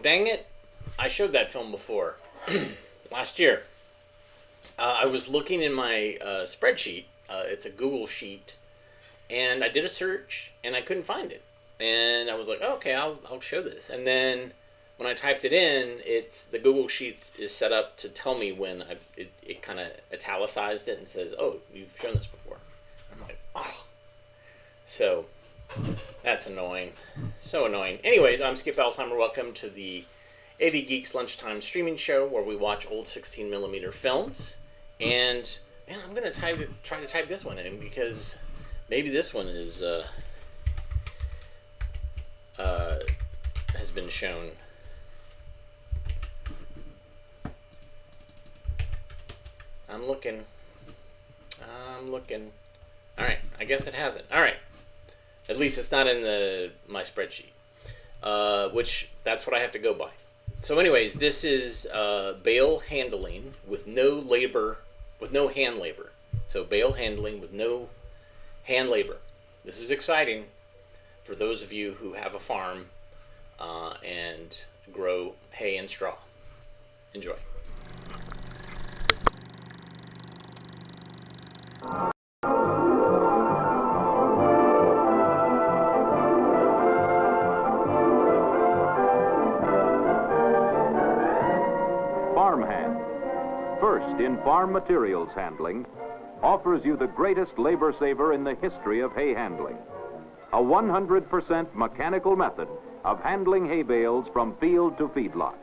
dang it. I showed that film before. Last year. I was looking in my spreadsheet. It's a Google sheet. And I did a search, and I couldn't find it. And I was like, oh, okay, I'll show this. And then when I typed it in, the Google Sheets is set up to tell me when it kind of italicized it and says, oh, you've shown this before. I'm like, oh. So that's annoying. So annoying. Anyways, I'm Skip Alzheimer. Welcome to the AV Geeks Lunchtime Streaming Show where we watch old 16mm films. And man, I'm going to try to type this one in because maybe this one is has been shown. I'm looking. All right, I guess it hasn't. All right, at least it's not in my spreadsheet, which that's what I have to go by. So, anyways, this is Bale handling with no hand labor. So, Bale handling with no hand labor. This is exciting for those of you who have a farm and grow hay and straw. Enjoy. Farmhand, first in farm materials handling, offers you the greatest labor saver in the history of hay handling. A 100% mechanical method of handling hay bales from field to feedlot.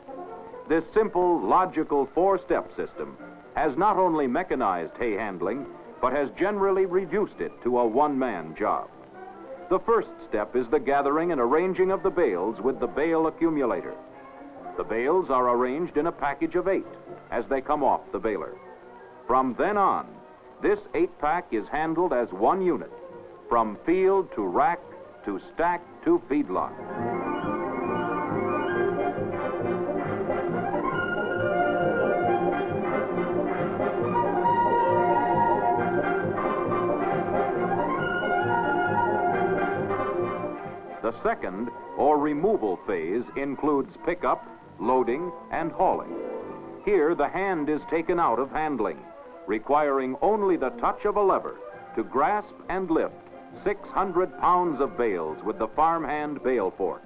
This simple, logical four-step system has not only mechanized hay handling, but has generally reduced it to a one-man job. The first step is the gathering and arranging of the bales with the bale accumulator. The bales are arranged in a package of 8 as they come off the baler. From then on, this 8-pack is handled as one unit, from field to rack to stack to feedlot. The second, or removal phase, includes pickup, loading, and hauling. Here, the hand is taken out of handling, requiring only the touch of a lever to grasp and lift 600 pounds of bales with the farmhand bale fork.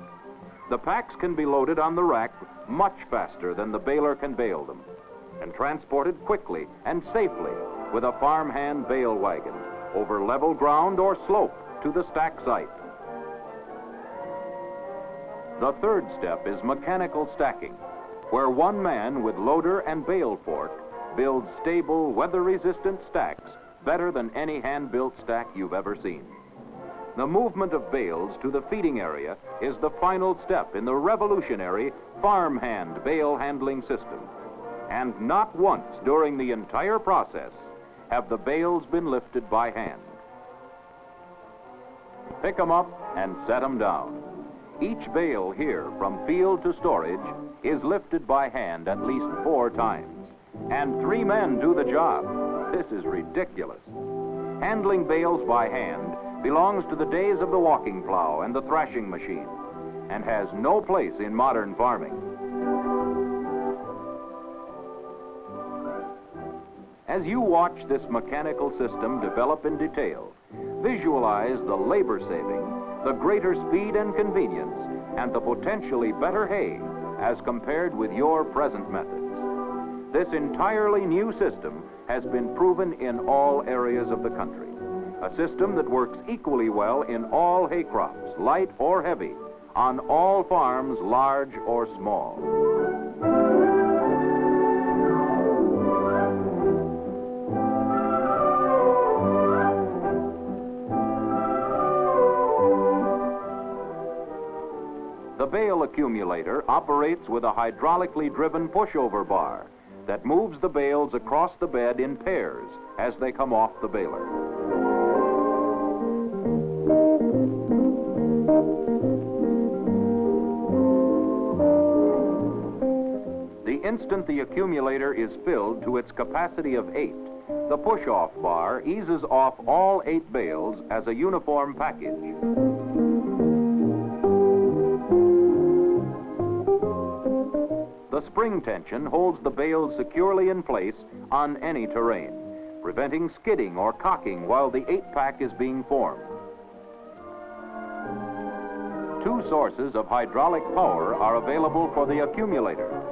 The packs can be loaded on the rack much faster than the baler can bale them, and transported quickly and safely with a farmhand bale wagon over level ground or slope to the stack site. The third step is mechanical stacking, where one man with loader and bale fork builds stable, weather-resistant stacks better than any hand-built stack you've ever seen. The movement of bales to the feeding area is the final step in the revolutionary farmhand bale handling system. And not once during the entire process have the bales been lifted by hand. Pick them up and set them down. Each bale here, from field to storage, is lifted by hand at least 4 times. And 3 men do the job. This is ridiculous. Handling bales by hand belongs to the days of the walking plow and the thrashing machine, and has no place in modern farming. As you watch this mechanical system develop in detail, visualize the labor saving, the greater speed and convenience, and the potentially better hay as compared with your present methods. This entirely new system has been proven in all areas of the country. A system that works equally well in all hay crops, light or heavy, on all farms, large or small. The bale accumulator operates with a hydraulically driven pushover bar that moves the bales across the bed in pairs as they come off the baler. The instant the accumulator is filled to its capacity of 8, the push-off bar eases off all 8 bales as a uniform package. The spring tension holds the bales securely in place on any terrain, preventing skidding or cocking while the 8-pack is being formed. Two sources of hydraulic power are available for the accumulator.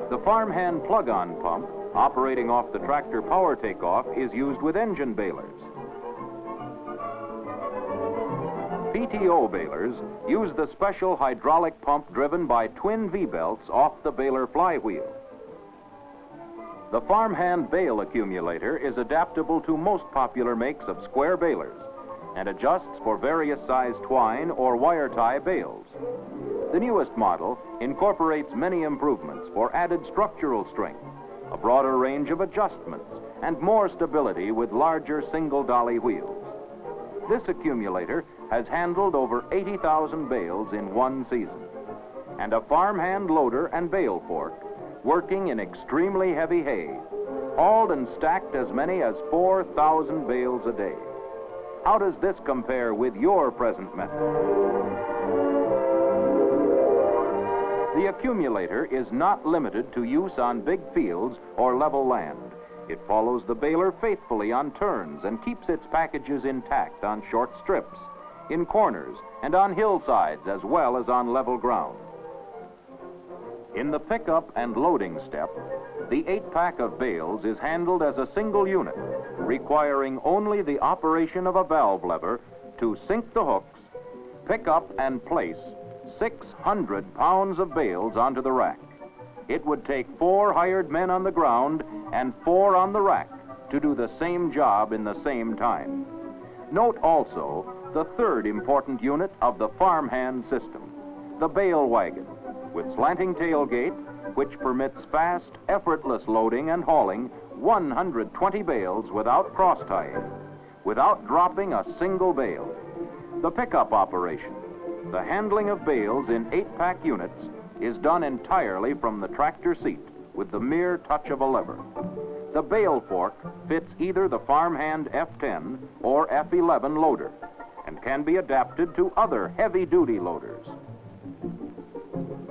The farmhand plug-on pump, operating off the tractor power takeoff, is used with engine balers. PTO balers use the special hydraulic pump driven by twin V-belts off the baler flywheel. The farmhand bale accumulator is adaptable to most popular makes of square balers and adjusts for various size twine or wire tie bales. The newest model incorporates many improvements for added structural strength, a broader range of adjustments, and more stability with larger single dolly wheels. This accumulator has handled over 80,000 bales in one season, and a farmhand loader and bale fork working in extremely heavy hay, hauled and stacked as many as 4,000 bales a day. How does this compare with your present method? The accumulator is not limited to use on big fields or level land. It follows the baler faithfully on turns and keeps its packages intact on short strips, in corners, and on hillsides as well as on level ground. In the pickup and loading step, the 8-pack of bales is handled as a single unit, requiring only the operation of a valve lever to sink the hooks, pick up and place 600 pounds of bales onto the rack. It would take 4 hired men on the ground and 4 on the rack to do the same job in the same time. Note also the third important unit of the farmhand system, the bale wagon, with slanting tailgate, which permits fast, effortless loading and hauling 120 bales without cross-tying, without dropping a single bale. The pickup operation, the handling of bales in 8-pack units, is done entirely from the tractor seat with the mere touch of a lever. The bale fork fits either the farmhand F10 or F11 loader and can be adapted to other heavy-duty loaders.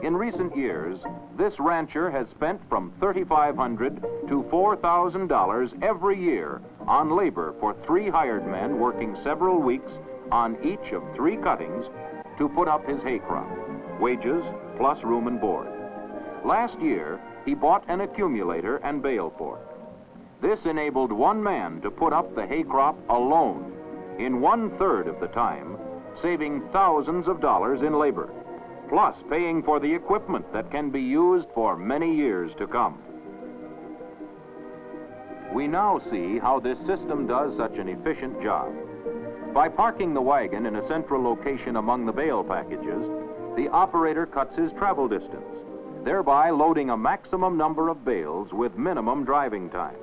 In recent years, this rancher has spent from $3,500 to $4,000 every year on labor for 3 hired men working several weeks on each of 3 cuttings to put up his hay crop, wages plus room and board. Last year, he bought an accumulator and bale fork. This enabled one man to put up the hay crop alone in 1/3 of the time, saving thousands of dollars in labor, plus paying for the equipment that can be used for many years to come. We now see how this system does such an efficient job. By parking the wagon in a central location among the bale packages, the operator cuts his travel distance, thereby loading a maximum number of bales with minimum driving time.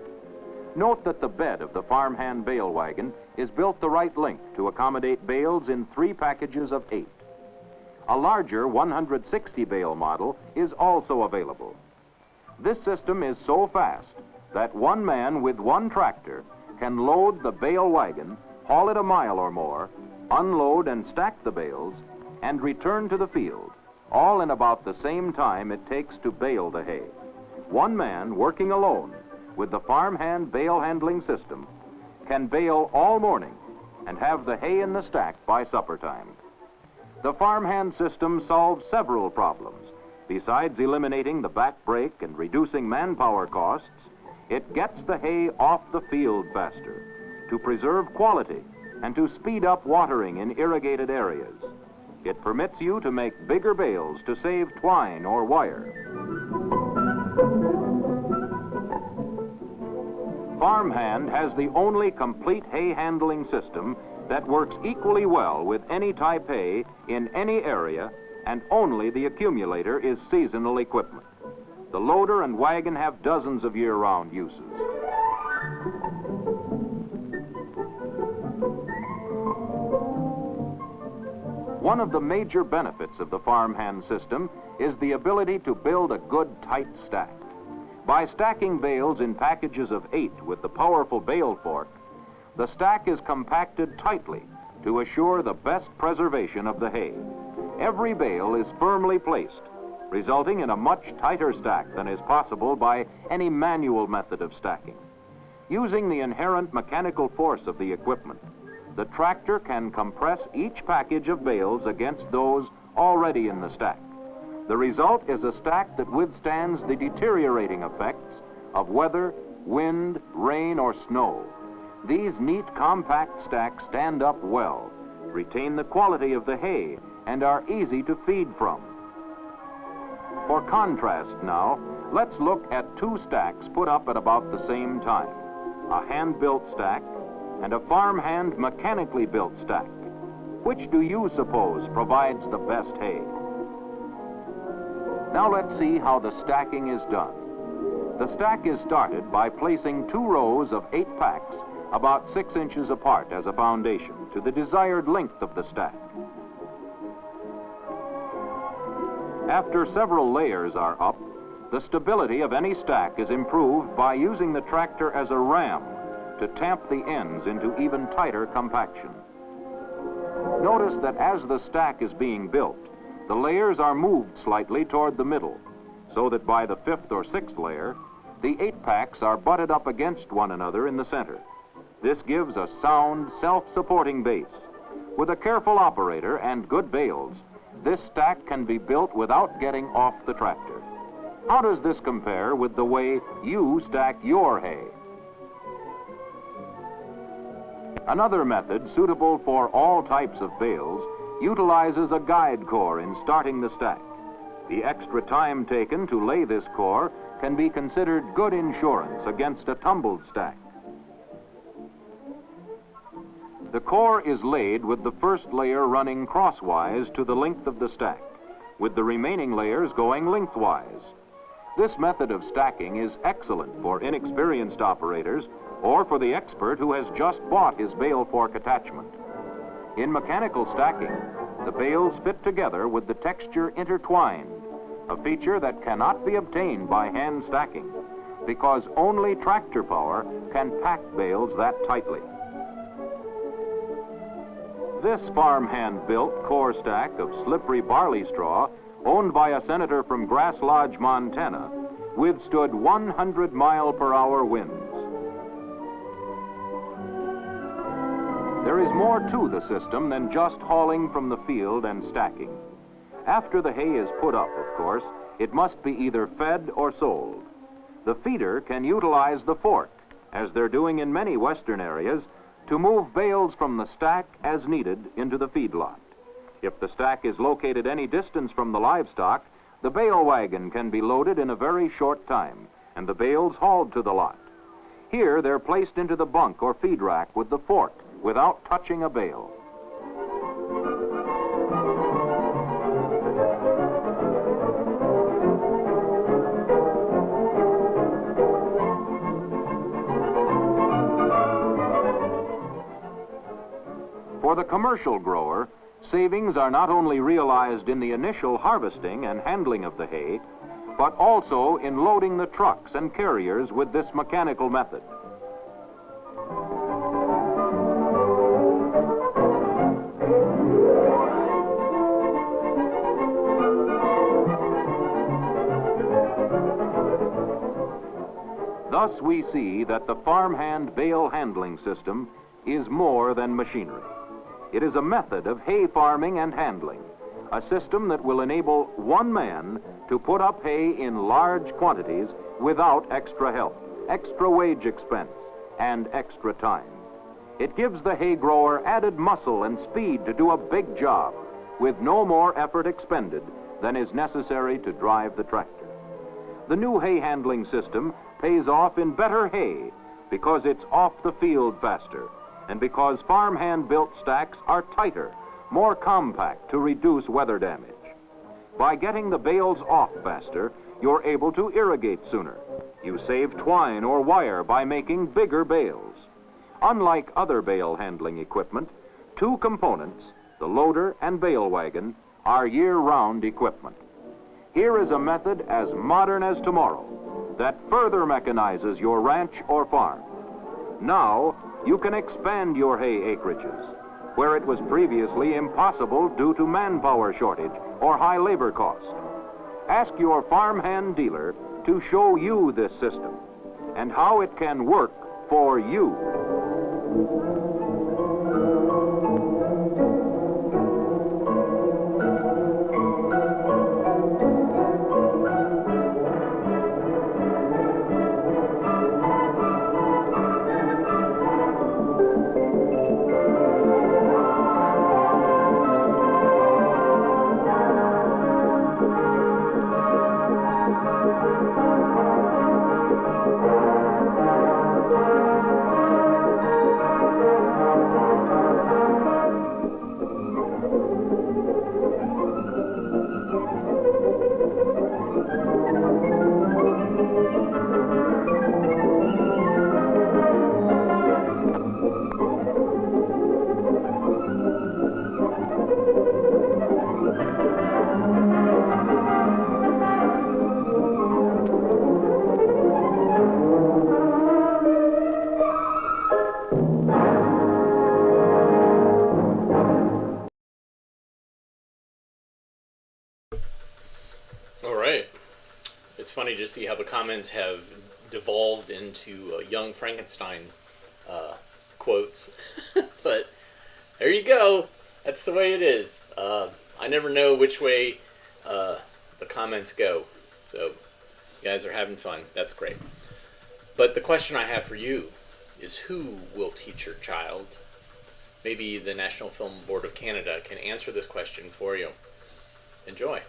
Note that the bed of the farmhand bale wagon is built the right length to accommodate bales in 3 packages of 8. A larger 160 bale model is also available. This system is so fast that one man with one tractor can load the bale wagon, haul it a mile or more, unload and stack the bales, and return to the field, all in about the same time it takes to bale the hay. One man working alone with the farmhand bale handling system can bale all morning and have the hay in the stack by supper time. The farmhand system solves several problems. Besides eliminating the back break and reducing manpower costs, it gets the hay off the field faster to preserve quality and to speed up watering in irrigated areas. It permits you to make bigger bales to save twine or wire. Farmhand has the only complete hay handling system that works equally well with any type hay in any area, and only the accumulator is seasonal equipment. The loader and wagon have dozens of year-round uses. One of the major benefits of the farmhand system is the ability to build a good tight stack. By stacking bales in packages of 8 with the powerful bale fork, the stack is compacted tightly to assure the best preservation of the hay. Every bale is firmly placed, resulting in a much tighter stack than is possible by any manual method of stacking. Using the inherent mechanical force of the equipment, the tractor can compress each package of bales against those already in the stack. The result is a stack that withstands the deteriorating effects of weather, wind, rain, or snow. These neat, compact stacks stand up well, retain the quality of the hay, and are easy to feed from. For contrast now, let's look at two stacks put up at about the same time, a hand-built stack and a farmhand mechanically built stack. Which do you suppose provides the best hay? Now let's see how the stacking is done. The stack is started by placing 2 rows of 8 packs about 6 inches apart as a foundation to the desired length of the stack. After several layers are up, the stability of any stack is improved by using the tractor as a ram to tamp the ends into even tighter compaction. Notice that as the stack is being built, the layers are moved slightly toward the middle, so that by the 5th or 6th layer, the 8 packs are butted up against one another in the center. This gives a sound, self-supporting base. With a careful operator and good bales, this stack can be built without getting off the tractor. How does this compare with the way you stack your hay? Another method suitable for all types of bales utilizes a guide core in starting the stack. The extra time taken to lay this core can be considered good insurance against a tumbled stack. The core is laid with the first layer running crosswise to the length of the stack, with the remaining layers going lengthwise. This method of stacking is excellent for inexperienced operators or for the expert who has just bought his bale fork attachment. In mechanical stacking, the bales fit together with the texture intertwined, a feature that cannot be obtained by hand stacking, because only tractor power can pack bales that tightly. This farmhand-built core stack of slippery barley straw, owned by a senator from Grass Lodge, Montana, withstood 100-mile-per-hour winds. There is more to the system than just hauling from the field and stacking. After the hay is put up, of course, it must be either fed or sold. The feeder can utilize the fork, as they're doing in many western areas, to move bales from the stack as needed into the feedlot. If the stack is located any distance from the livestock, the bale wagon can be loaded in a very short time, and the bales hauled to the lot. Here, they're placed into the bunk or feed rack with the fork, without touching a bale. For the commercial grower, savings are not only realized in the initial harvesting and handling of the hay, but also in loading the trucks and carriers with this mechanical method. Thus we see that the farmhand bale handling system is more than machinery. It is a method of hay farming and handling, a system that will enable one man to put up hay in large quantities without extra help, extra wage expense, and extra time. It gives the hay grower added muscle and speed to do a big job with no more effort expended than is necessary to drive the tractor. The new hay handling system pays off in better hay because it's off the field faster, and because farmhand-built stacks are tighter, more compact to reduce weather damage. By getting the bales off faster, you're able to irrigate sooner. You save twine or wire by making bigger bales. Unlike other bale handling equipment, 2 components, the loader and bale wagon, are year-round equipment. Here is a method as modern as tomorrow that further mechanizes your ranch or farm. Now, you can expand your hay acreages, where it was previously impossible due to manpower shortage or high labor cost. Ask your farmhand dealer to show you this system and how it can work for you. All right. It's funny to see how the comments have devolved into young Frankenstein quotes. But there you go. That's the way it is. I never know which way the comments go. So you guys are having fun. That's great. But the question I have for you is, who will teach your child? Maybe the National Film Board of Canada can answer this question for you. Enjoy.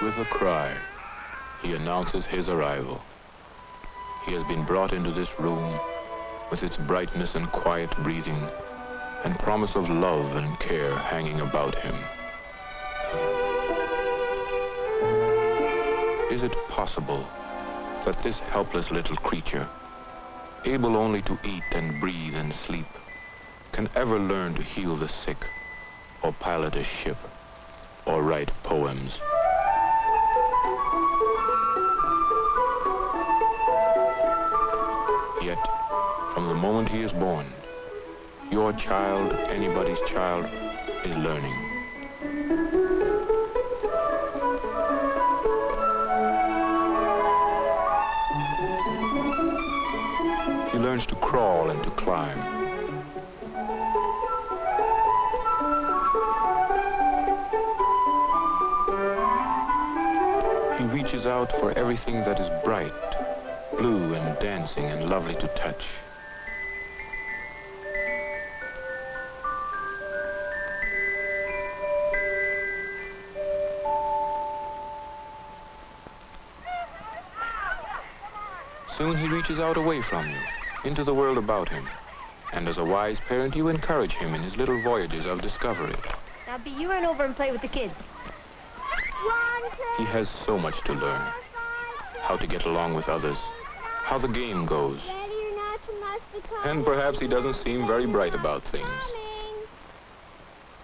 With a cry, he announces his arrival. He has been brought into this room with its brightness and quiet breathing and promise of love and care hanging about him. Is it possible that this helpless little creature, able only to eat and breathe and sleep, can ever learn to heal the sick, or pilot a ship, or write poems? Yet, from the moment he is born, your child, anybody's child, is learning. He learns to crawl and to climb. He reaches out for everything that is bright, blue and dancing and lovely to touch. Soon he reaches out away from you, into the world about him. And as a wise parent, you encourage him in his little voyages of discovery. Now, B, you run over and play with the kids. He has so much to learn. How to get along with others, how the game goes. And perhaps he doesn't seem very bright about things.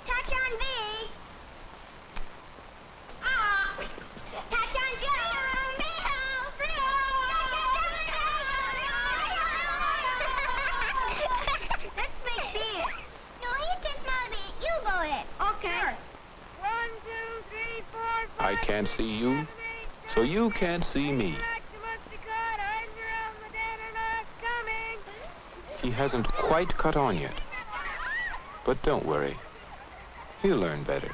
Touch on B. Touch on Joe. Let's make beer. No, you kiss Mommy. You go ahead. Okay. 1, 2, 3, 4, 5. I can't see you, so you can't see me. He hasn't quite cut on yet. But don't worry. He'll learn better.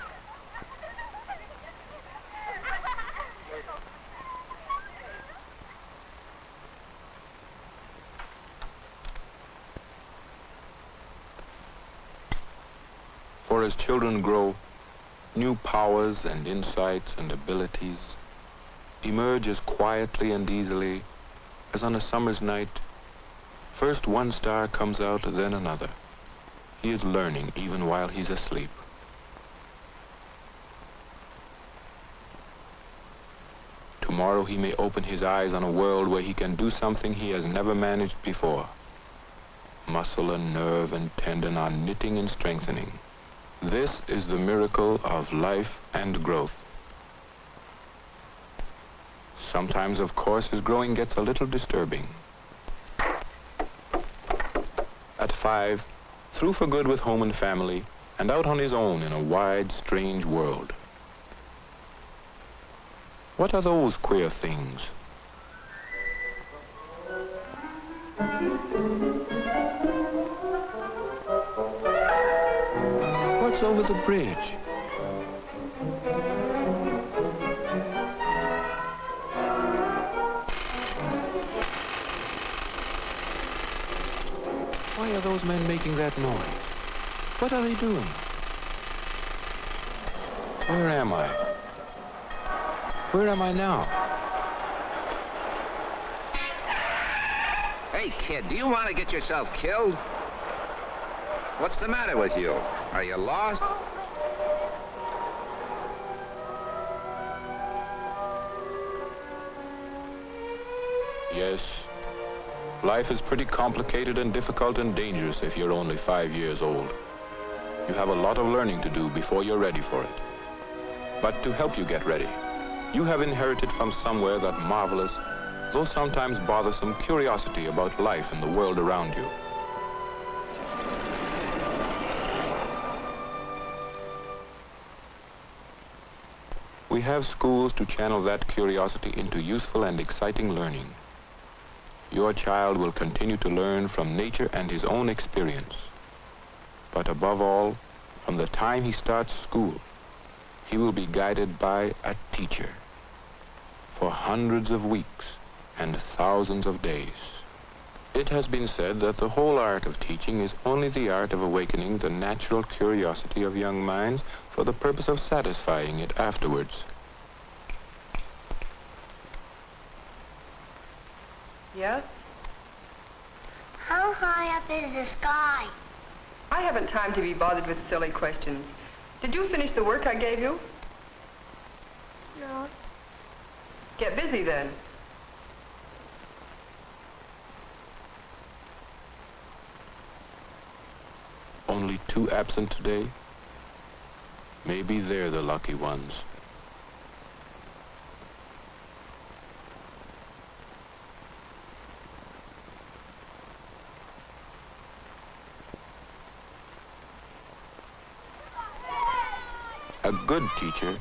For as children grow, new powers and insights and abilities emerge as quietly and easily as on a summer's night. First one star comes out, then another. He is learning even while he's asleep. Tomorrow he may open his eyes on a world where he can do something he has never managed before. Muscle and nerve and tendon are knitting and strengthening. This is the miracle of life and growth. Sometimes, of course, his growing gets a little disturbing. At 5, through for good with home and family, and out on his own in a wide, strange world. What are those queer things? What's over the bridge? Why are those men making that noise? What are they doing? Where am I? Where am I now? Hey, kid, do you want to get yourself killed? What's the matter with you? Are you lost? Yes. Life is pretty complicated and difficult and dangerous if you're only 5 years old. You have a lot of learning to do before you're ready for it. But to help you get ready, you have inherited from somewhere that marvelous, though sometimes bothersome, curiosity about life and the world around you. We have schools to channel that curiosity into useful and exciting learning. Your child will continue to learn from nature and his own experience. But above all, from the time he starts school, he will be guided by a teacher for hundreds of weeks and thousands of days. It has been said that the whole art of teaching is only the art of awakening the natural curiosity of young minds for the purpose of satisfying it afterwards. Yes? How high up is the sky? I haven't time to be bothered with silly questions. Did you finish the work I gave you? No. Get busy then. Only 2 absent today? Maybe they're the lucky ones. A good teacher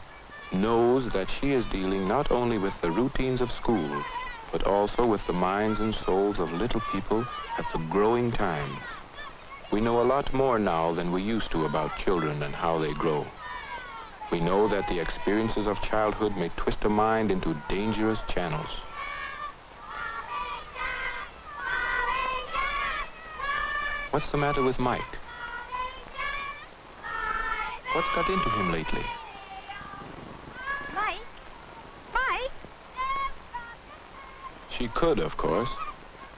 knows that she is dealing not only with the routines of school, but also with the minds and souls of little people at the growing time. We know a lot more now than we used to about children and how they grow. We know that the experiences of childhood may twist a mind into dangerous channels. What's the matter with Mike? What's got into him lately? Mike? Mike? She could, of course,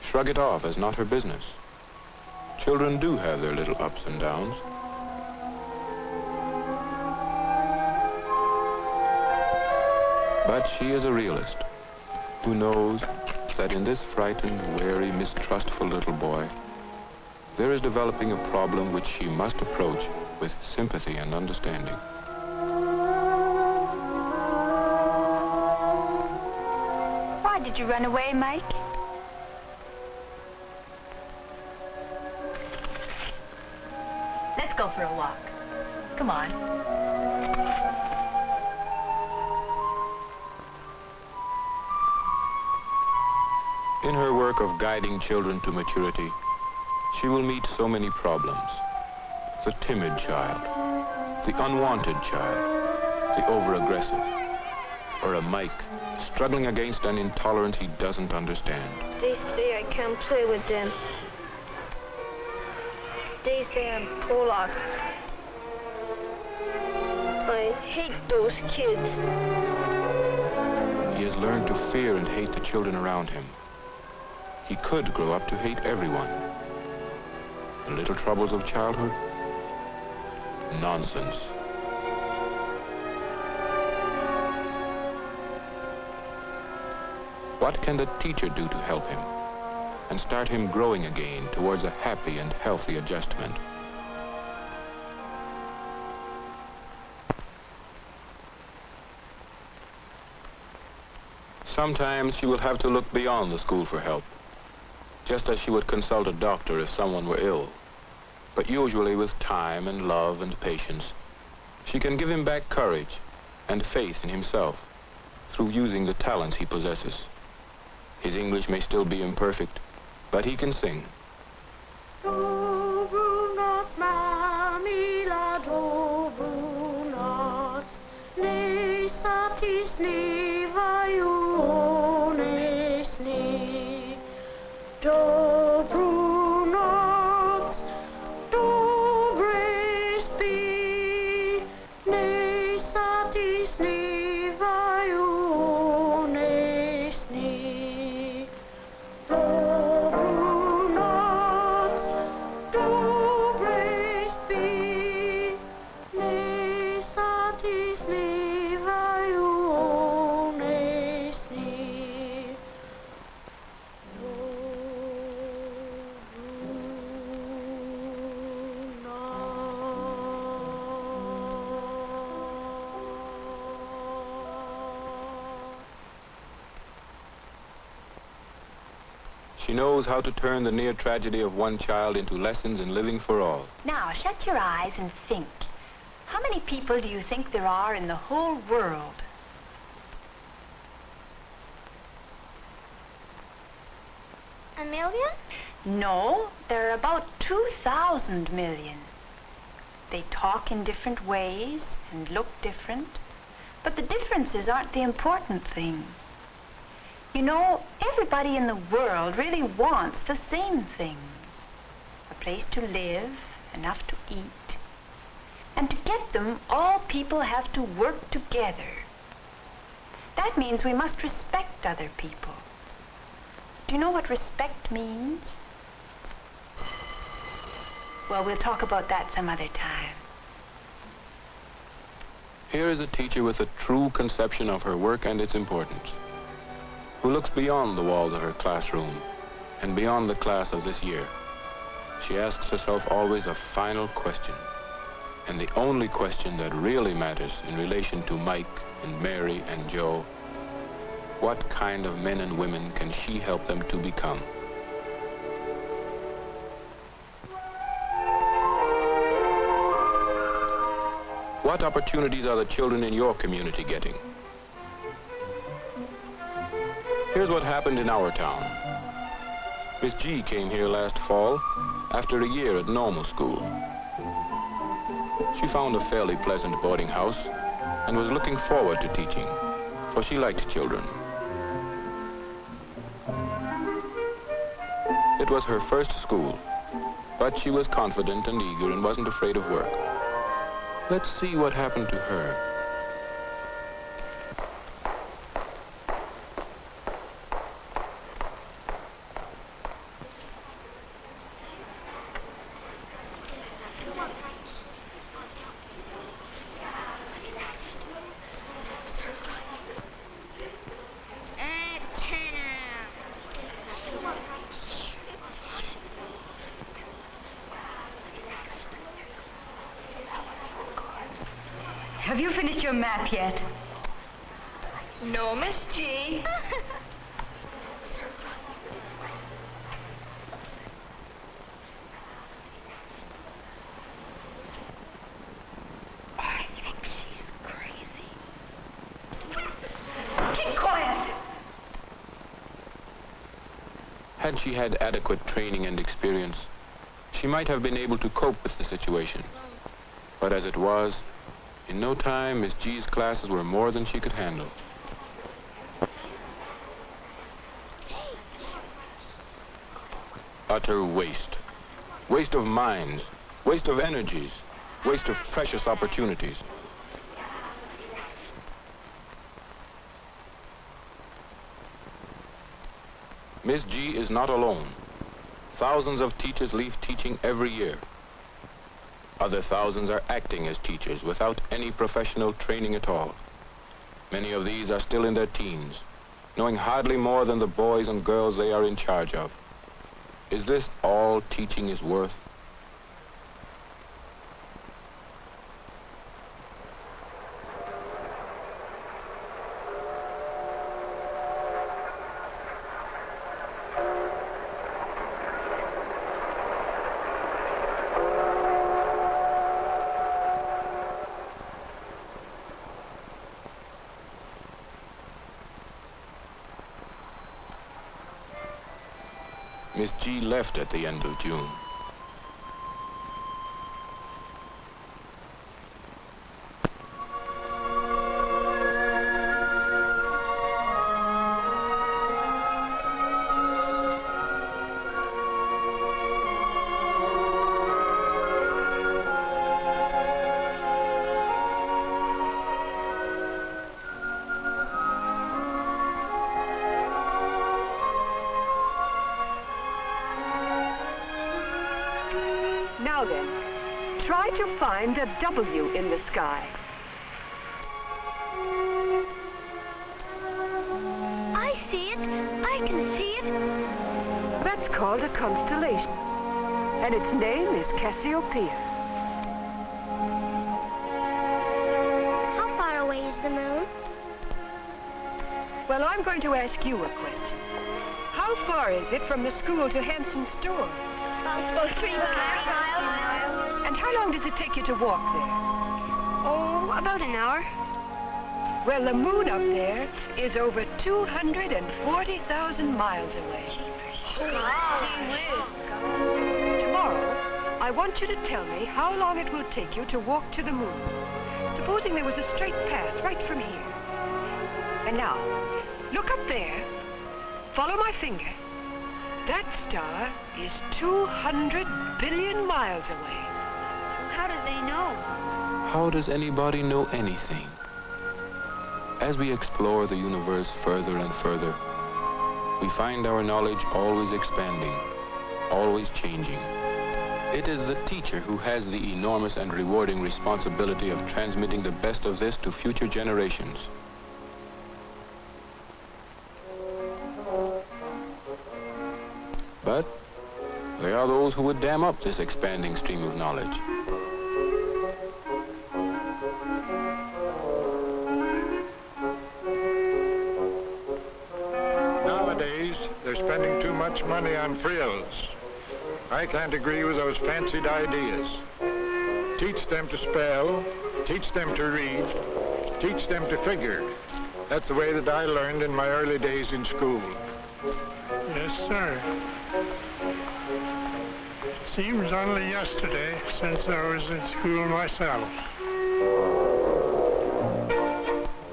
shrug it off as not her business. Children do have their little ups and downs. But she is a realist who knows that in this frightened, wary, mistrustful little boy, there is developing a problem which she must approach with sympathy and understanding. Why did you run away, Mike? Let's go for a walk. Come on. In her work of guiding children to maturity, She will meet so many problems. The timid child, the unwanted child, the over-aggressive, or a Mike struggling against an intolerance he doesn't understand. They say I can't play with them. They say I'm Polak. I hate those kids. He has learned to fear and hate the children around him. He could grow up to hate everyone. The little troubles of childhood? Nonsense. What can the teacher do to help him and start him growing again towards a happy and healthy adjustment? Sometimes she will have to look beyond the school for help, just as she would consult a doctor if someone were ill. But usually with time and love and patience, she can give him back courage and faith in himself through using the talents he possesses. His English may still be imperfect, but he can sing. Dobru noc, mamila, dobru noc. Nej satisnivajú one sny. Dobru noc, dobre spí. Nej satisnivajú one sny. Dobru noc, dobre spí. Nej satisnivajú one sny. She knows how to turn the near tragedy of one child into lessons in living for all. Now, shut your eyes and think. How many people do you think there are in the whole world? A million? No, there are about 2,000 million. They talk in different ways and look different, but the differences aren't the important thing. You know, everybody in the world really wants the same things. A place to live, enough to eat. And to get them, all people have to work together. That means we must respect other people. Do you know what respect means? Well, we'll talk about that some other time. Here is a teacher with a true conception of her work and its importance, who looks beyond the walls of her classroom and beyond the class of this year. She asks herself always a final question, and the only question that really matters in relation to Mike and Mary and Joe. What kind of men and women can she help them to become? What opportunities are the children in your community getting? Here's what happened in our town. Miss G came here last fall after a year at normal school. She found a fairly pleasant boarding house and was looking forward to teaching, for she liked children. It was her first school, but she was confident and eager and wasn't afraid of work. Let's see what happened to her. Have you finished your map yet? No, Miss G. I think she's crazy. Keep quiet! Had she had adequate training and experience, she might have been able to cope with the situation. But as it was, in no time, Miss G's classes were more than she could handle. Utter waste. Waste of minds, waste of energies, waste of precious opportunities. Miss G is not alone. Thousands of teachers leave teaching every year. Other thousands are acting as teachers without any professional training at all. Many of these are still in their teens, knowing hardly more than the boys and girls they are in charge of. Is this all teaching is worth? Miss G left at the end of June. Now then, try to find a W in the sky. I see it. I can see it. That's called a constellation, and its name is Cassiopeia. How far away is the moon? Well, I'm going to ask you a question. How far is it from the school to Hanson's store? About 3 miles. And how long does it take you to walk there? Oh, about an hour. Well, the moon up there is over 240,000 miles away. Tomorrow, I want you to tell me how long it will take you to walk to the moon. Supposing there was a straight path right from here. And now, look up there. Follow my finger. That star is 200 billion miles away. How do they know? How does anybody know anything? As we explore the universe further and further, we find our knowledge always expanding, always changing. It is the teacher who has the enormous and rewarding responsibility of transmitting the best of this to future generations. But there are those who would dam up this expanding stream of knowledge. Nowadays, they're spending too much money on frills. I can't agree with those fancied ideas. Teach them to spell, teach them to read, teach them to figure. That's the way that I learned in my early days in school. Yes, sir. It seems only yesterday since I was in school myself.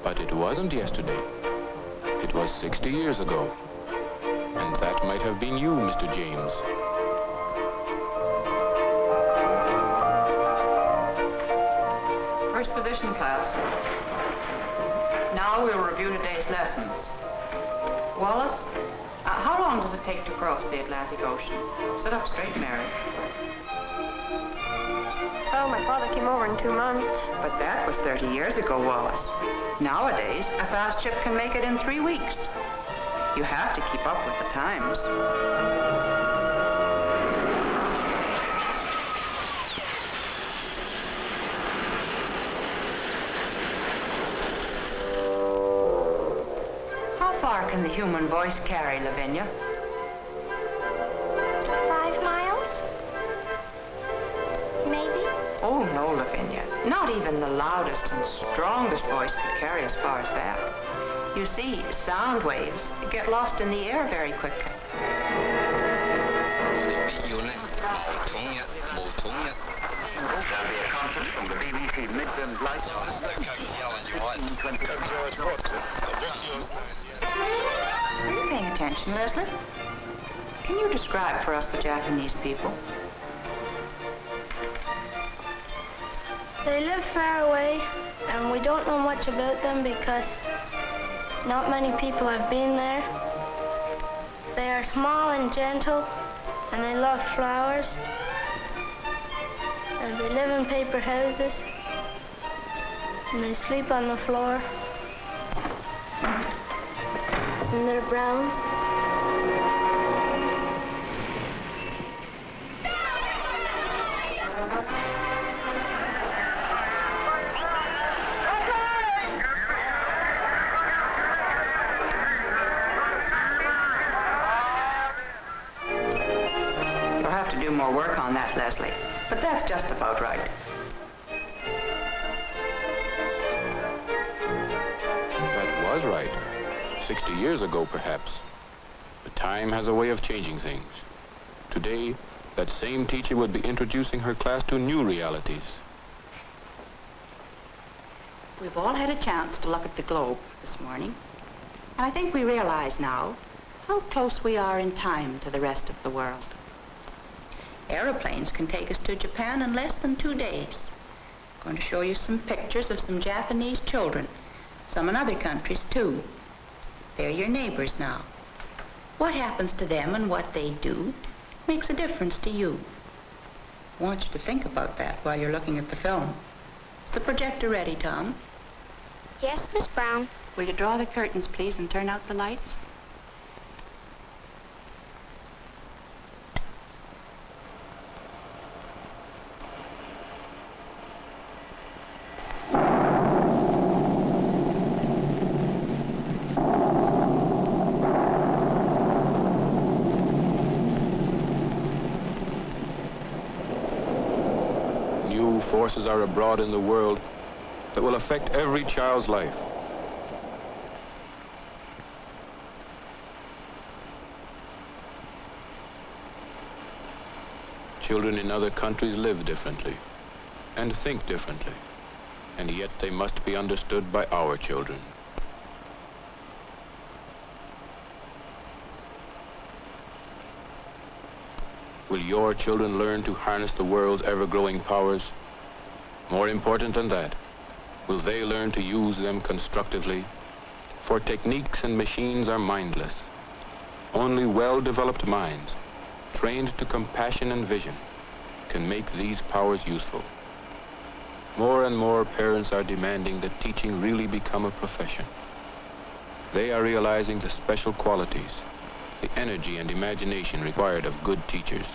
But it wasn't yesterday. It was 60 years ago. And that might have been you, Mr. James. First position, class. Now we will review today's lessons. Wallace, how long does it take to cross the Atlantic Ocean? Sit up straight, Mary. Well, my father came over in 2 months. But that was 30 years ago, Wallace. Nowadays, a fast ship can make it in 3 weeks. You have to keep up with the times. How far can the human voice carry, Lavinia? 5 miles? Maybe. Oh, no, Lavinia. Not even the loudest and strongest voice could carry as far as that. You see, sound waves get lost in the air very quickly. There'll be a concert from the BBC Midland Lights. Are you paying attention, Leslie? Can you describe for us the Japanese people? They live far away, and we don't know much about them because not many people have been there. They are small and gentle, and they love flowers. And they live in paper houses, and they sleep on the floor. And they're brown. You'll have to do more work on that, Leslie. But that's just about right. That was right. 60 years ago, perhaps. But time has a way of changing things. Today, that same teacher would be introducing her class to new realities. We've all had a chance to look at the globe this morning, and I think we realize now how close we are in time to the rest of the world. Aeroplanes can take us to Japan in less than 2 days. I'm going to show you some pictures of some Japanese children, some in other countries too. They're your neighbors now. What happens to them and what they do makes a difference to you. I want you to think about that while you're looking at the film. Is the projector ready, Tom? Yes, Miss Brown. Will you draw the curtains, please, and turn out the lights? New forces are abroad in the world that will affect every child's life. Children in other countries live differently and think differently, and yet they must be understood by our children. Will your children learn to harness the world's ever-growing powers? More important than that, will they learn to use them constructively? For techniques and machines are mindless. Only well-developed minds, trained to compassion and vision, can make these powers useful. More and more parents are demanding that teaching really become a profession. They are realizing the special qualities, the energy and imagination required of good teachers,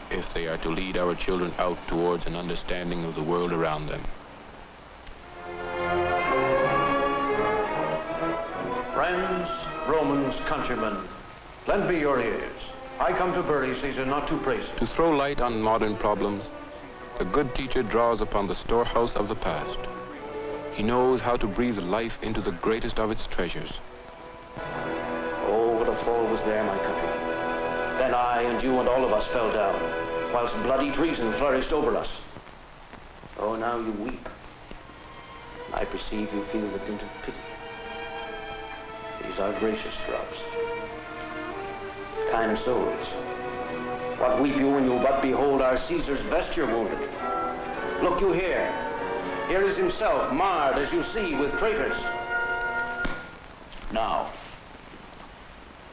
if they are to lead our children out towards an understanding of the world around them. Friends, Romans, countrymen, lend me your ears. I come to bury Caesar not to praise him. To throw light on modern problems, the good teacher draws upon the storehouse of the past. He knows how to breathe life into the greatest of its treasures. Oh, what a fall was there, my country. Then I and you and all of us fell down, whilst bloody treason flourished over us. Oh, now you weep. I perceive you feel the glint of pity. These are gracious drops. Kind souls, what weep you when you but behold our Caesar's vesture wounded? Look you here. Here is himself, marred, as you see, with traitors. Now,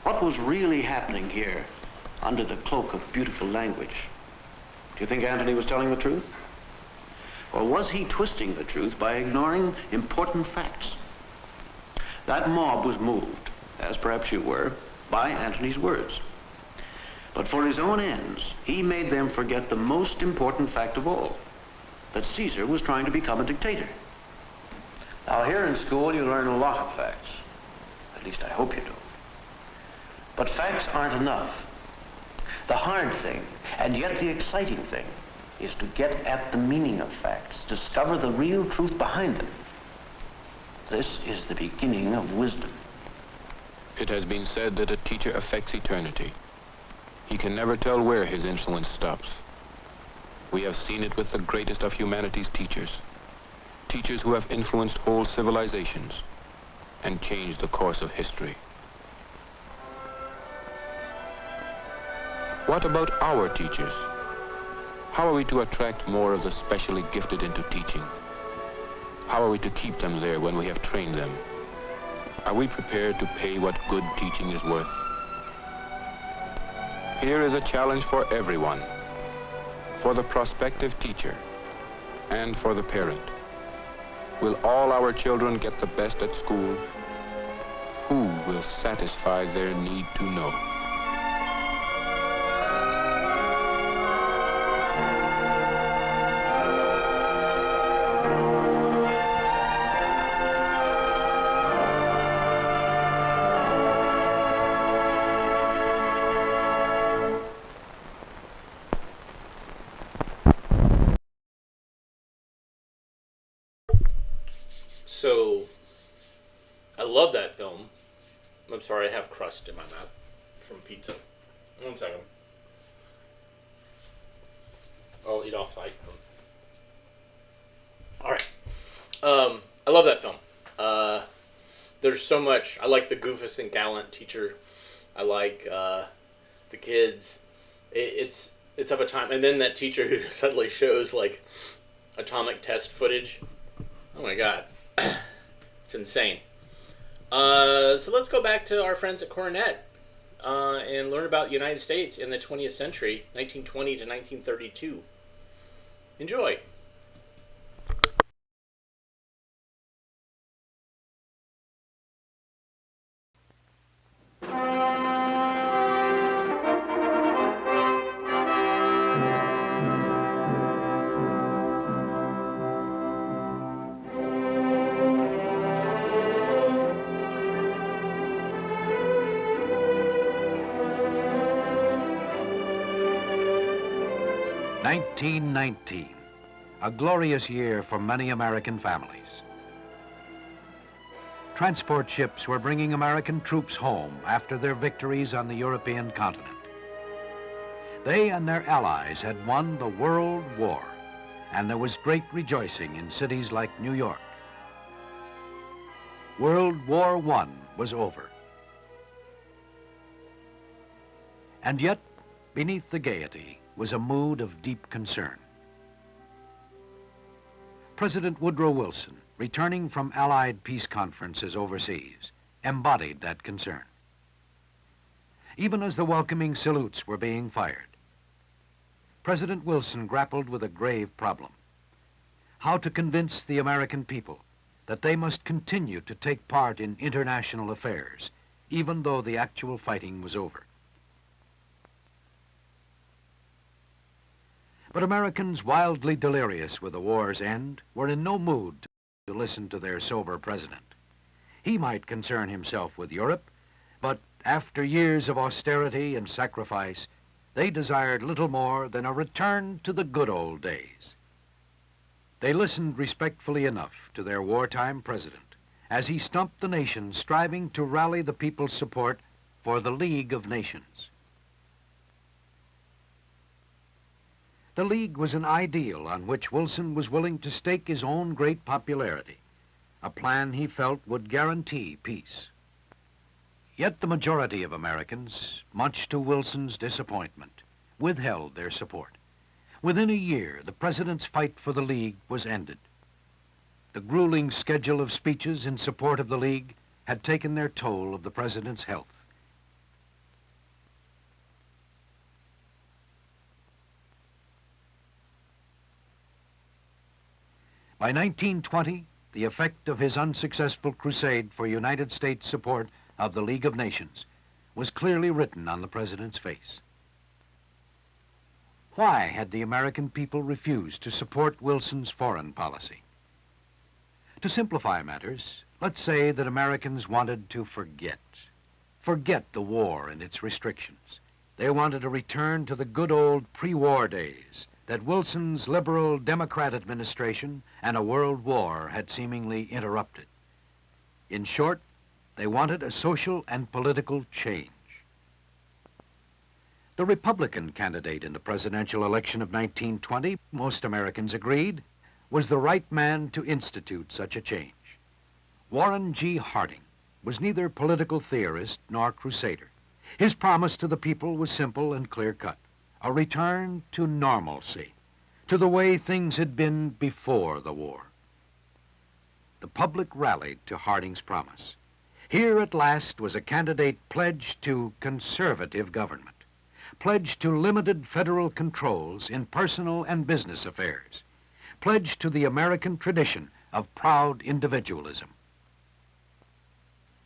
what was really happening here under the cloak of beautiful language? Do you think Antony was telling the truth? Or was he twisting the truth by ignoring important facts? That mob was moved, as perhaps you were, by Antony's words. But for his own ends, he made them forget the most important fact of all, that Caesar was trying to become a dictator. Now, here in school, you learn a lot of facts. At least I hope you do. But facts aren't enough. The hard thing, and yet the exciting thing, is to get at the meaning of facts, discover the real truth behind them. This is the beginning of wisdom. It has been said that a teacher affects eternity. He can never tell where his influence stops. We have seen it with the greatest of humanity's teachers. Teachers who have influenced whole civilizations and changed the course of history. What about our teachers? How are we to attract more of the specially gifted into teaching? How are we to keep them there when we have trained them? Are we prepared to pay what good teaching is worth? Here is a challenge for everyone, for the prospective teacher and for the parent. Will all our children get the best at school? Who will satisfy their need to know? So, I love that film. I'm sorry, I have crust in my mouth from pizza. 1 second. I'll eat off site. Alright. I love that film. There's so much. I like the goofus and gallant teacher. I like the kids. It's of a time. And then that teacher who suddenly shows like atomic test footage. Oh my god. It's insane. So let's go back to our friends at Coronet and learn about the United States in the 20th century, 1920 to 1932. Enjoy. (1919), a glorious year for many American families. Transport ships were bringing American troops home after their victories on the European continent. They and their allies had won the World War, and there was great rejoicing in cities like New York. World War I was over. And yet, beneath the gaiety was a mood of deep concern. President Woodrow Wilson, returning from Allied peace conferences overseas, embodied that concern. Even as the welcoming salutes were being fired, President Wilson grappled with a grave problem: how to convince the American people that they must continue to take part in international affairs, even though the actual fighting was over. But Americans, wildly delirious with the war's end, were in no mood to listen to their sober president. He might concern himself with Europe, but after years of austerity and sacrifice, they desired little more than a return to the good old days. They listened respectfully enough to their wartime president as he stumped the nation, striving to rally the people's support for the League of Nations. The League was an ideal on which Wilson was willing to stake his own great popularity, a plan he felt would guarantee peace. Yet the majority of Americans, much to Wilson's disappointment, withheld their support. Within a year, the president's fight for the League was ended. The grueling schedule of speeches in support of the League had taken their toll of the president's health. By 1920, the effect of his unsuccessful crusade for United States support of the League of Nations was clearly written on the president's face. Why had the American people refused to support Wilson's foreign policy? To simplify matters, let's say that Americans wanted to forget the war and its restrictions. They wanted a return to the good old pre-war days that Wilson's liberal Democrat administration and a world war had seemingly interrupted. In short, they wanted a social and political change. The Republican candidate in the presidential election of 1920, most Americans agreed, was the right man to institute such a change. Warren G. Harding was neither political theorist nor crusader. His promise to the people was simple and clear-cut: a return to normalcy, to the way things had been before the war. The public rallied to Harding's promise. Here at last was a candidate pledged to conservative government, pledged to limited federal controls in personal and business affairs, pledged to the American tradition of proud individualism.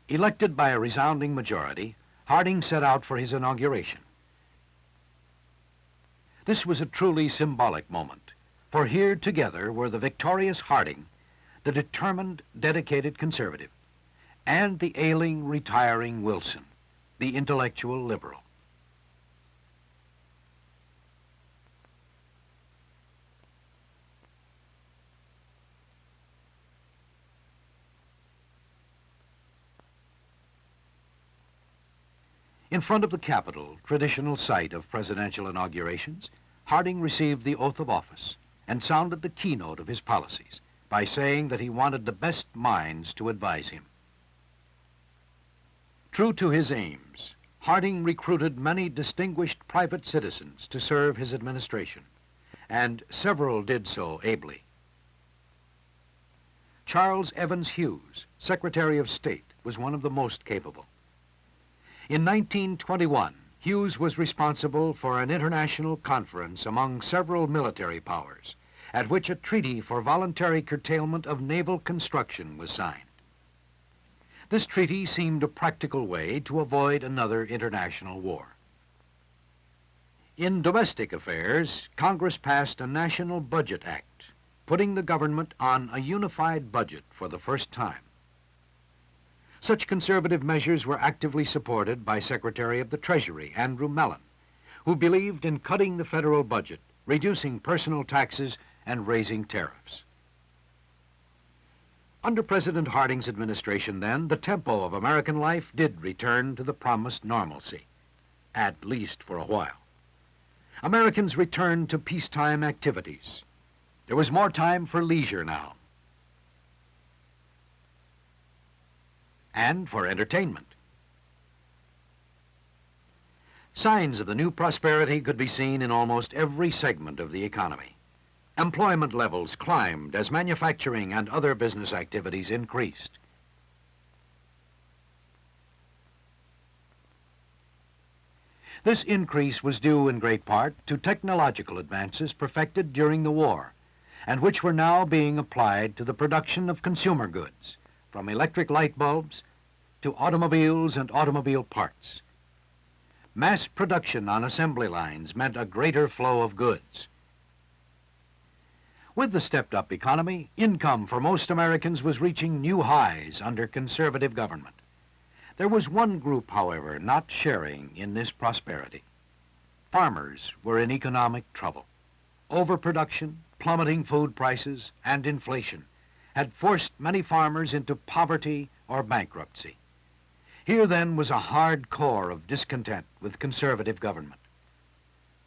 Elected by a resounding majority, Harding set out for his inauguration. This was a truly symbolic moment, for here together were the victorious Harding, the determined, dedicated conservative, and the ailing, retiring Wilson, the intellectual liberal. In front of the Capitol, traditional site of presidential inaugurations, Harding received the oath of office and sounded the keynote of his policies by saying that he wanted the best minds to advise him. True to his aims, Harding recruited many distinguished private citizens to serve his administration, and several did so ably. Charles Evans Hughes, Secretary of State, was one of the most capable. In 1921, Hughes was responsible for an international conference among several military powers, at which a treaty for voluntary curtailment of naval construction was signed. This treaty seemed a practical way to avoid another international war. In domestic affairs, Congress passed a National Budget Act, putting the government on a unified budget for the first time. Such conservative measures were actively supported by Secretary of the Treasury Andrew Mellon, who believed in cutting the federal budget, reducing personal taxes, and raising tariffs. Under President Harding's administration then, the tempo of American life did return to the promised normalcy, at least for a while. Americans returned to peacetime activities. There was more time for leisure now, and for entertainment. Signs of the new prosperity could be seen in almost every segment of the economy. Employment levels climbed as manufacturing and other business activities increased. This increase was due in great part to technological advances perfected during the war, and which were now being applied to the production of consumer goods, from electric light bulbs to automobiles and automobile parts. Mass production on assembly lines meant a greater flow of goods. With the stepped-up economy, income for most Americans was reaching new highs under conservative government. There was one group, however, not sharing in this prosperity. Farmers were in economic trouble. Overproduction, plummeting food prices, and inflation had forced many farmers into poverty or bankruptcy. Here then was a hard core of discontent with conservative government.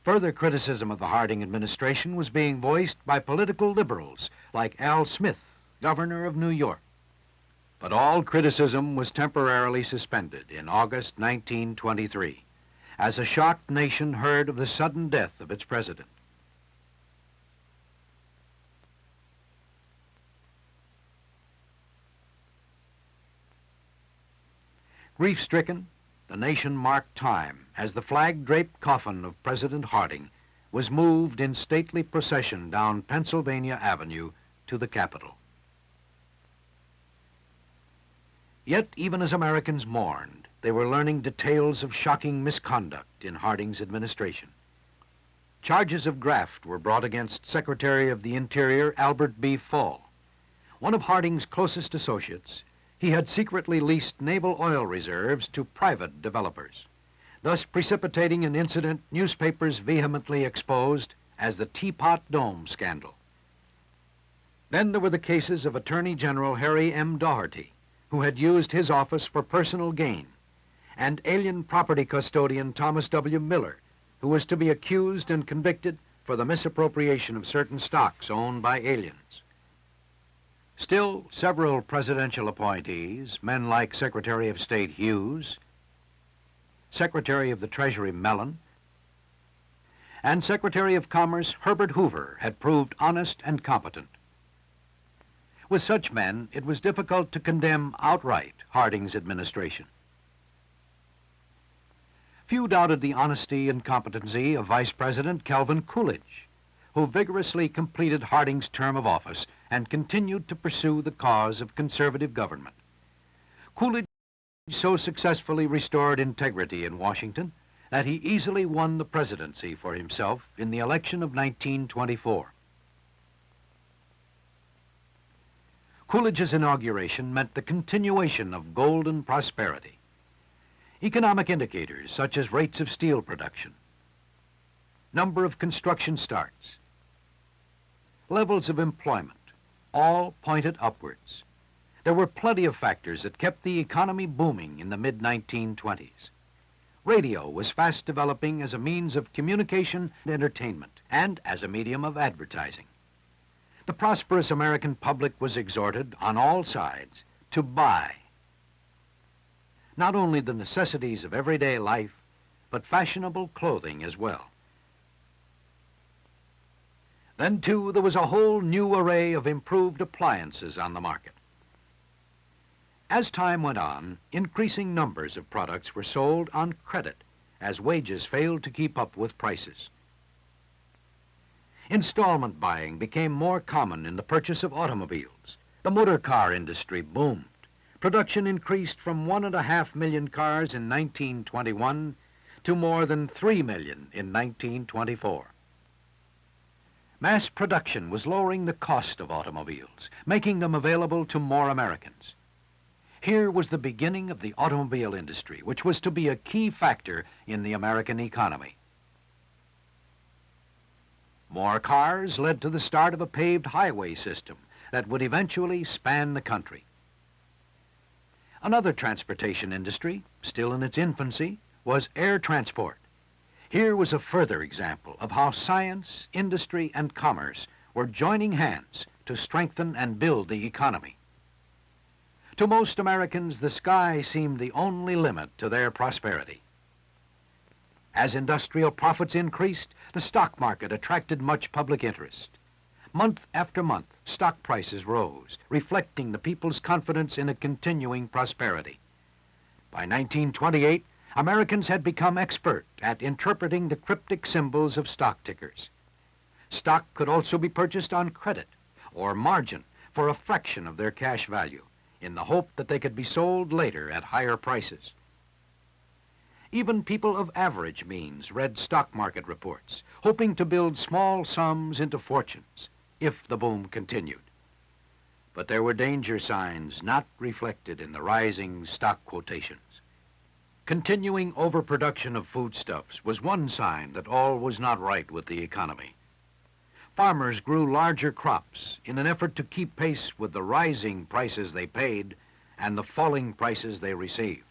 Further criticism of the Harding administration was being voiced by political liberals like Al Smith, governor of New York. But all criticism was temporarily suspended in August 1923, as a shocked nation heard of the sudden death of its president. Grief-stricken, the nation marked time as the flag-draped coffin of President Harding was moved in stately procession down Pennsylvania Avenue to the Capitol. Yet, even as Americans mourned, they were learning details of shocking misconduct in Harding's administration. Charges of graft were brought against Secretary of the Interior Albert B. Fall. One of Harding's closest associates, he had secretly leased naval oil reserves to private developers, thus precipitating an incident newspapers vehemently exposed as the Teapot Dome scandal. Then there were the cases of Attorney General Harry M. Daugherty, who had used his office for personal gain, and alien property custodian Thomas W. Miller, who was to be accused and convicted for the misappropriation of certain stocks owned by aliens. Still, several presidential appointees, men like Secretary of State Hughes, Secretary of the Treasury Mellon, and Secretary of Commerce Herbert Hoover had proved honest and competent. With such men, it was difficult to condemn outright Harding's administration. Few doubted the honesty and competency of Vice President Calvin Coolidge, who vigorously completed Harding's term of office and continued to pursue the cause of conservative government. Coolidge so successfully restored integrity in Washington that he easily won the presidency for himself in the election of 1924. Coolidge's inauguration meant the continuation of golden prosperity. Economic indicators such as rates of steel production, number of construction starts, levels of employment, all pointed upwards. There were plenty of factors that kept the economy booming in the mid-1920s. Radio was fast developing as a means of communication and entertainment, and as a medium of advertising. The prosperous American public was exhorted on all sides to buy not only the necessities of everyday life, but fashionable clothing as well. Then, too, there was a whole new array of improved appliances on the market. As time went on, increasing numbers of products were sold on credit as wages failed to keep up with prices. Installment buying became more common in the purchase of automobiles. The motor car industry boomed. Production increased from 1.5 million cars in 1921 to more than 3 million in 1924. Mass production was lowering the cost of automobiles, making them available to more Americans. Here was the beginning of the automobile industry, which was to be a key factor in the American economy. More cars led to the start of a paved highway system that would eventually span the country. Another transportation industry, still in its infancy, was air transport. Here was a further example of how science, industry, and commerce were joining hands to strengthen and build the economy. To most Americans, the sky seemed the only limit to their prosperity. As industrial profits increased, the stock market attracted much public interest. Month after month, stock prices rose, reflecting the people's confidence in a continuing prosperity. By 1928, Americans had become expert at interpreting the cryptic symbols of stock tickers. Stock could also be purchased on credit or margin for a fraction of their cash value, in the hope that they could be sold later at higher prices. Even people of average means read stock market reports, hoping to build small sums into fortunes if the boom continued. But there were danger signs not reflected in the rising stock quotations. Continuing overproduction of foodstuffs was one sign that all was not right with the economy. Farmers grew larger crops in an effort to keep pace with the rising prices they paid and the falling prices they received.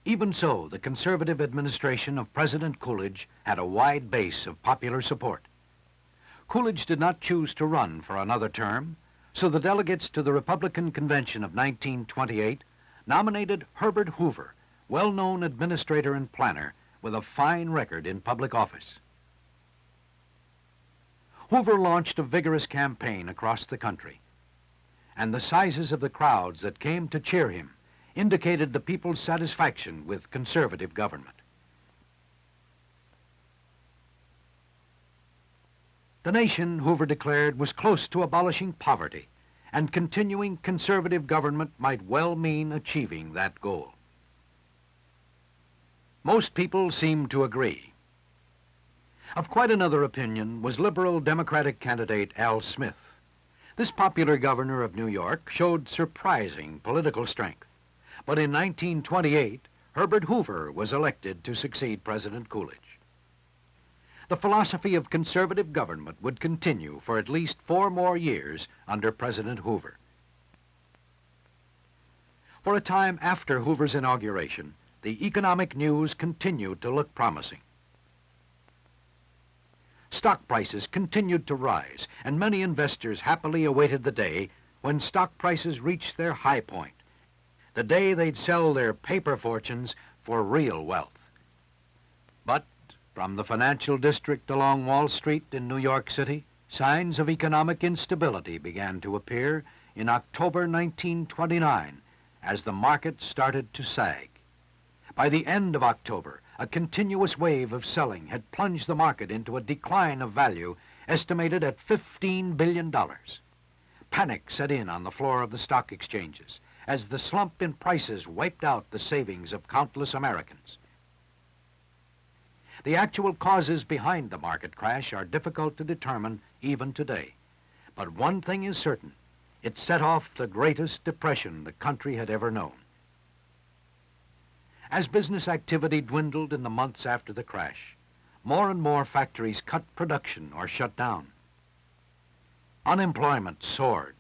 Even so, the conservative administration of President Coolidge had a wide base of popular support. Coolidge did not choose to run for another term, so the delegates to the Republican Convention of 1928 nominated Herbert Hoover, well-known administrator and planner with a fine record in public office. Hoover launched a vigorous campaign across the country, and the sizes of the crowds that came to cheer him indicated the people's satisfaction with conservative government. The nation, Hoover declared, was close to abolishing poverty, and continuing conservative government might well mean achieving that goal. Most people seemed to agree. Of quite another opinion was liberal Democratic candidate Al Smith. This popular governor of New York showed surprising political strength. But in 1928, Herbert Hoover was elected to succeed President Coolidge. The philosophy of conservative government would continue for at least 4 more years under President Hoover. For a time after Hoover's inauguration, the economic news continued to look promising. stock prices continued to rise, and many investors happily awaited the day when stock prices reached their high point, the day they'd sell their paper fortunes for real wealth. But from the financial district along Wall Street in New York City, signs of economic instability began to appear in October 1929 as the market started to sag. By the end of October, a continuous wave of selling had plunged the market into a decline of value estimated at $15 billion. Panic set in on the floor of the stock exchanges as the slump in prices wiped out the savings of countless Americans. The actual causes behind the market crash are difficult to determine even today. But one thing is certain: it set off the greatest depression the country had ever known. As business activity dwindled in the months after the crash, more and more factories cut production or shut down. Unemployment soared.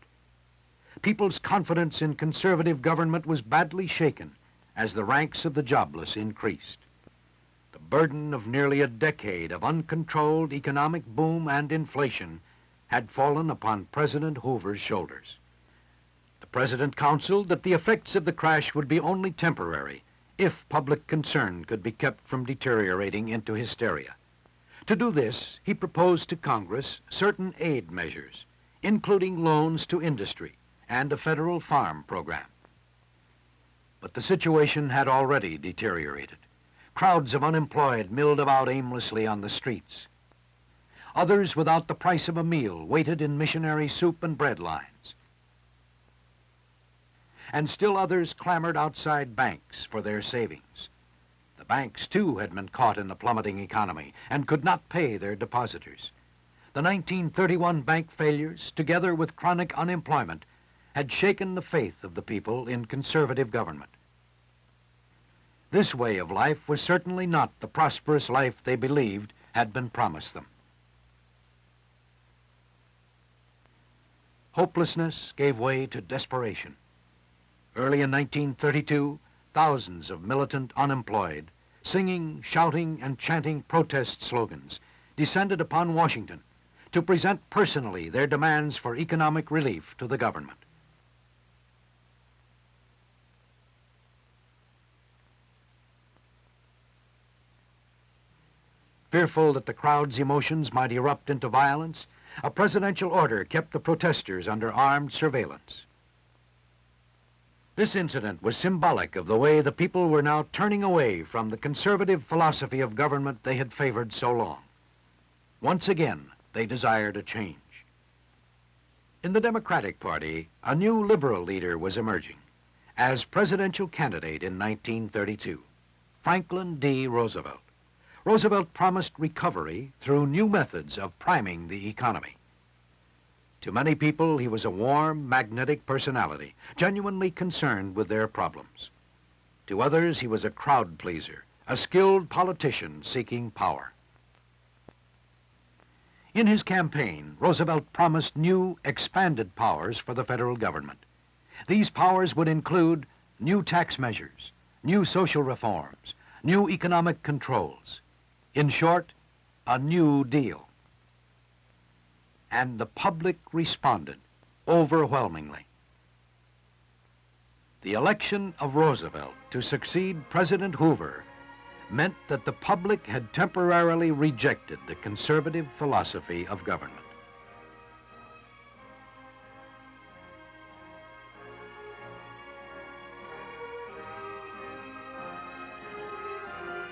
People's confidence in conservative government was badly shaken as the ranks of the jobless increased. The burden of nearly a decade of uncontrolled economic boom and inflation had fallen upon President Hoover's shoulders. The president counseled that the effects of the crash would be only temporary if public concern could be kept from deteriorating into hysteria. To do this, he proposed to Congress certain aid measures, including loans to industry and a federal farm program. But the situation had already deteriorated. Crowds of unemployed milled about aimlessly on the streets. Others, without the price of a meal, waited in missionary soup and bread lines. And still others clamored outside banks for their savings. The banks, too, had been caught in the plummeting economy and could not pay their depositors. The 1931 bank failures, together with chronic unemployment, had shaken the faith of the people in conservative government. This way of life was certainly not the prosperous life they believed had been promised them. Hopelessness gave way to desperation. Early in 1932, thousands of militant unemployed, singing, shouting, and chanting protest slogans, descended upon Washington to present personally their demands for economic relief to the government. Fearful that the crowd's emotions might erupt into violence, a presidential order kept the protesters under armed surveillance. This incident was symbolic of the way the people were now turning away from the conservative philosophy of government they had favored so long. Once again, they desired a change. In the Democratic Party, a new liberal leader was emerging. As presidential candidate in 1932, Franklin D. Roosevelt. Roosevelt promised recovery through new methods of priming the economy. To many people, he was a warm, magnetic personality, genuinely concerned with their problems. To others, he was a crowd pleaser, a skilled politician seeking power. In his campaign, Roosevelt promised new, expanded powers for the federal government. These powers would include new tax measures, new social reforms, new economic controls. In short, a New Deal. And the public responded overwhelmingly. The election of Roosevelt to succeed President Hoover meant that the public had temporarily rejected the conservative philosophy of government.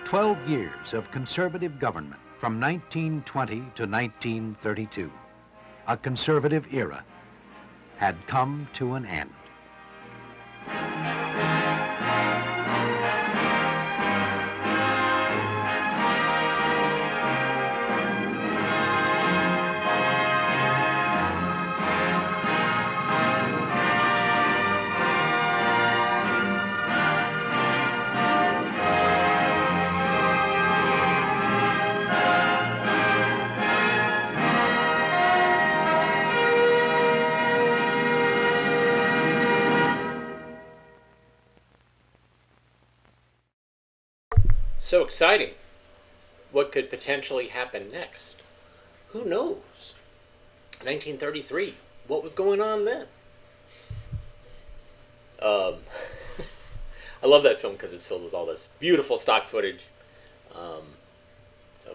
"12 years of conservative government from 1920 to 1932, a conservative era, had come to an end. So exciting. What could potentially happen next? Who knows? 1933. What was going on then? I love that film because it's filled with all this beautiful stock footage. So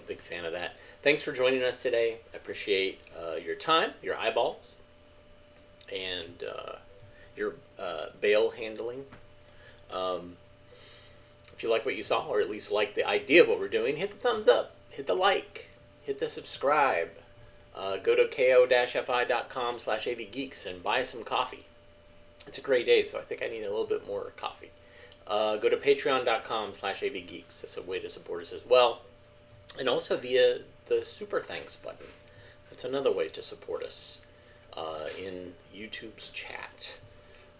big fan of that. Thanks for joining us today. I appreciate your time, your eyeballs, and your Bale handling. If you like what you saw, or at least like the idea of what we're doing, hit the thumbs up, hit the like, hit the subscribe. Go to ko-fi.com/avgeeks and buy some coffee. It's a great day, so I think I need a little bit more coffee. Go to patreon.com/avgeeks. That's a way to support us as well. And also via the super thanks button. That's another way to support us in YouTube's chat.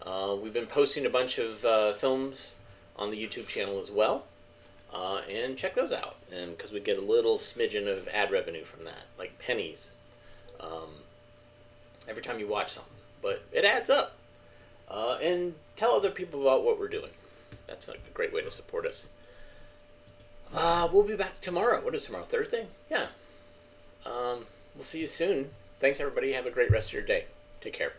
We've been posting a bunch of films on the YouTube channel as well. And check those out. And because we get a little smidgen of ad revenue from that, like pennies, every time you watch something. But it adds up. And tell other people about what we're doing. That's a great way to support us. We'll be back tomorrow. What is tomorrow? Thursday? Yeah. We'll see you soon. Thanks, everybody. Have a great rest of your day. Take care.